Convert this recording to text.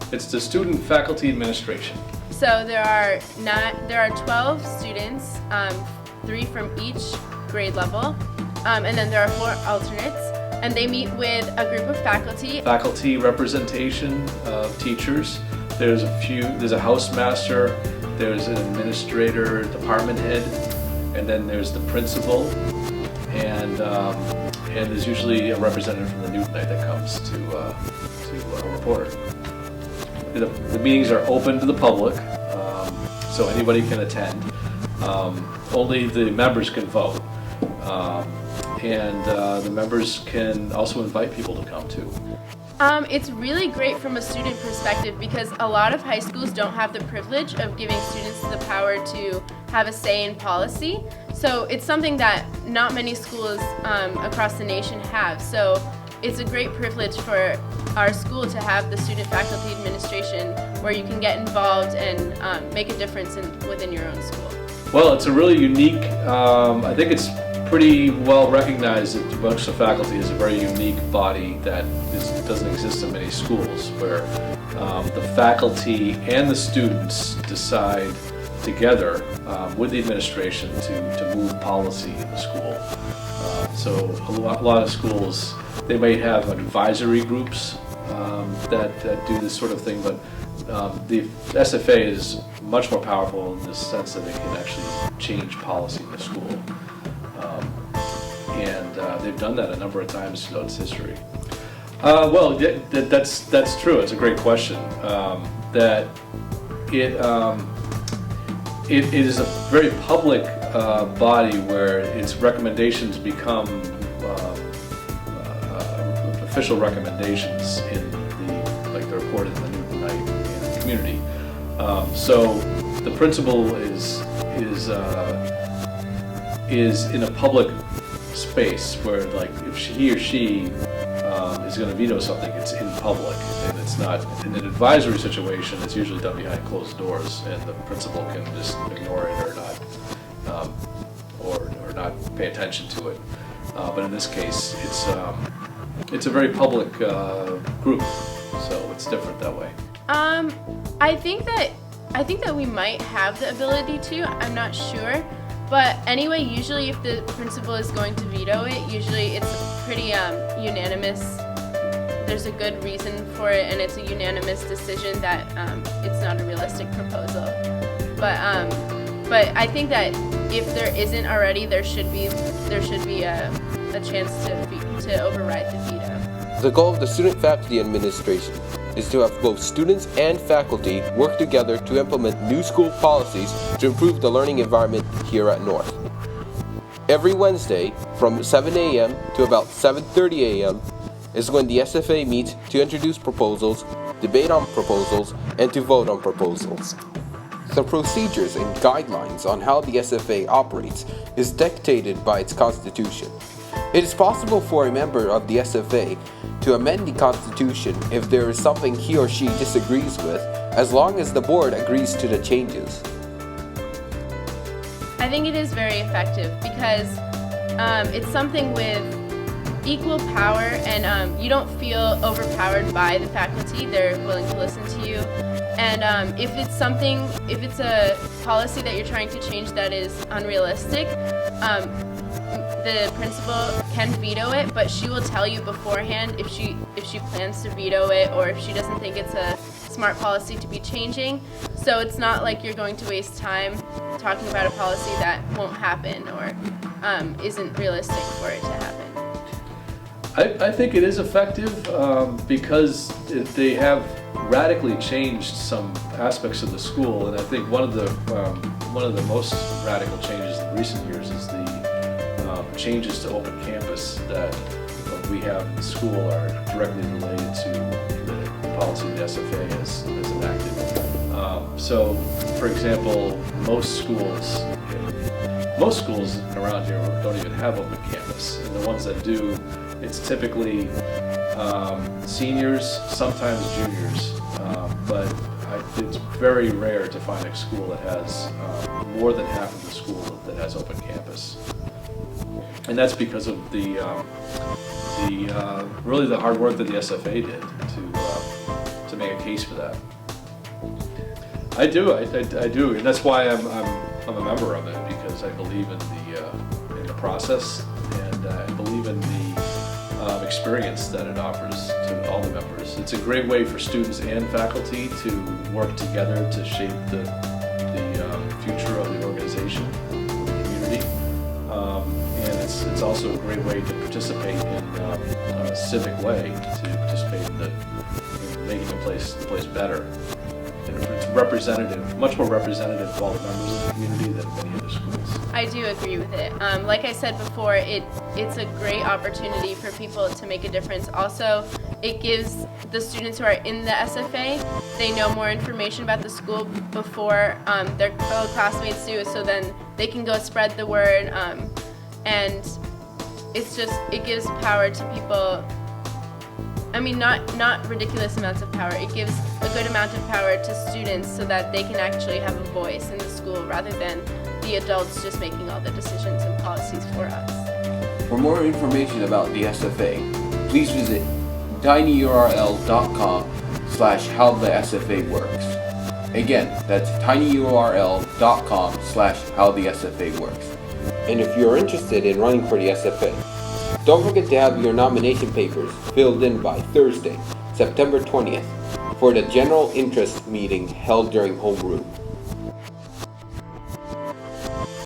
It's the Student Faculty Administration. So there are 12 students, 3 from each grade level, and then there are 4 alternates, and they meet with a group of faculty. Faculty representation of teachers. There's a housemaster, there's an administrator, department head, and then there's the principal, and there's usually a representative from the Newtonite that comes to report. The meetings are open to the public, so anybody can attend. Only the members can vote, and the members can also invite people to come too. It's really great from a student perspective because a lot of high schools don't have the privilege of giving students the power to have a say in policy. So it's something that not many schools across the nation have. So it's a great privilege for our school to have the Student Faculty Administration where you can get involved and make a difference within your own school. Well, it's a really unique, I think it's pretty well recognized that amongst the faculty is a very unique body that doesn't exist in many schools, where the faculty and the students decide together with the administration to move policy in the school. So a lot of schools, they might have advisory groups that do this sort of thing, but the SFA is much more powerful in the sense that it can actually change policy in the school. And they've done that a number of times throughout its history. Well, that's true. It's a great question. That it is a very public body where its recommendations become official recommendations in they're reported in the Newtonite community. So the principal is in a public space where, like, if he or she is going to veto something, it's in public, and it's not in an advisory situation. It's usually done behind closed doors, and the principal can just ignore it or not pay attention to it. But in this case, it's a very public group, so it's different that way. I think that we might have the ability to. I'm not sure. But anyway, usually if the principal is going to veto it, usually it's a pretty unanimous, there's a good reason for it, and it's a unanimous decision that it's not a realistic proposal. But I think that if there isn't already, there should be a chance to override the veto. The goal of the Student Faculty Administration is to have both students and faculty work together to implement new school policies to improve the learning environment here at North. Every Wednesday from 7 a.m. to about 7:30 a.m. is when the SFA meets to introduce proposals, debate on proposals, and to vote on proposals. The procedures and guidelines on how the SFA operates is dictated by its constitution. It is possible for a member of the SFA to amend the Constitution if there is something he or she disagrees with, as long as the board agrees to the changes. I think it is very effective because it's something with equal power, and you don't feel overpowered by the faculty. They're willing to listen to you. And if it's a policy that you're trying to change that is unrealistic, the principal can veto it, but she will tell you beforehand if she plans to veto it or if she doesn't think it's a smart policy to be changing. So it's not like you're going to waste time talking about a policy that won't happen or isn't realistic for it to happen. I think it is effective because they have radically changed some aspects of the school, and I think one of the most radical changes in recent years is the changes to open campus that we have in the school are directly related to the policy the SFA has enacted. So, for example, most schools around here don't even have open campus, and the ones that do, it's typically seniors, sometimes juniors, but it's very rare to find a school that has more than half of the school that has open campus. And that's because of really the hard work that the SFA did to to make a case for that. I do, and that's why I'm a member of it, because I believe in the process, and I believe in the experience that it offers to all the members. It's a great way for students and faculty to work together to shape the future of the organization, the community, and it's also a great way to participate in a civic way, to participate in making the place better. And it's representative, much more representative of all the members of the community than many other schools. I do agree with it. Like I said before, it's a great opportunity for people to make a difference. Also, it gives the students who are in the SFA, they know more information about the school before their fellow classmates do, so then they can go spread the word, and it gives power to people. I mean, not ridiculous amounts of power. It gives a good amount of power to students so that they can actually have a voice in the school rather than the adults just making all the decisions and policies for us. For more information about the SFA, please visit tinyurl.com/howthesfa works. Again, that's tinyurl.com/howthesfa works. And if you're interested in running for the SFA, don't forget to have your nomination papers filled in by Thursday, September 20th, for the general interest meeting held during homeroom.